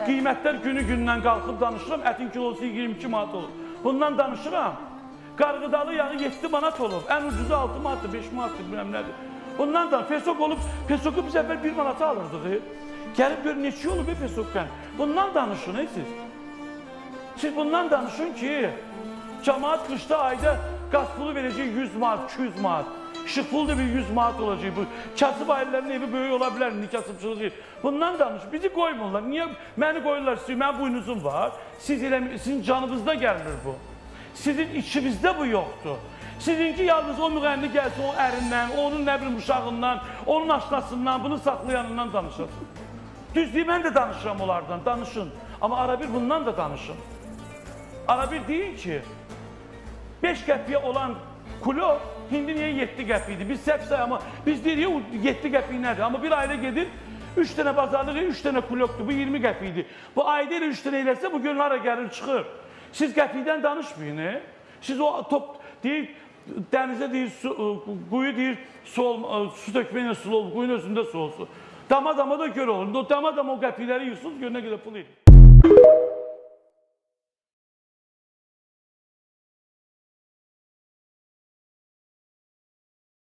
qiymətlər günü-gündən qalxıb danışıram, ətin kilosu 22 manat olur. Bundan danışıram. Qarğıdalı yağı 7 manat olur. Ən ucuzu 6 manatdır, 5 manatdır, bilmem nədir. Bundan da pesok olub, pesoku biz əvvəl 1 manata alırdıq. Gəlib gör neçə olub pesokdan. Bundan danışın siz. Siz bundan danışın ki, cəmaat qışda ayda qaz pulu verəcək 100 manat, 200 manat. İşıq pulu da bir 100 manat olacaq. Bu kasıb ailələrinin evi böyük ola bilər, kasıbçılıq. Bundan danışın. Bizi qoymurlar. Niyə məni qoyurlar? Mənim buynuzum var. Sizin canınızda gəlmir bu. Sizin içinizdə bu yoxdur. Sizinki yalnız o müğənni gəlsin, o ərindən, onun nə bilim uşağından, onun aşnasından, bunu saxlayanından danışasın. Düzdür, mən də danışıram onlardan, danışın. Amma arabir bundan da danışın. Arabir deyin ki, 5 qəpiyə olan kilo, hindi niyə 7 qəpiydi? Biz səhv sayama, biz deyirik 7 qəpiy nədir? Amma bir ailə gedir, 3 dənə bazarlığı, 3 dənə kulokdur, bu 20 qəpiydi. Bu ayda ilə 3 dənə eləsə, bu gün hara gəlir, çıxır. Siz qəpiydən danışmayın, siz o top deyir, dənizə deyir, quyu deyir, su tökməylə sulu olur, quyun özündə su olsun. Dama da gör olur, dama o qəpiyləri yıxsın, gör nə qədər pul edir.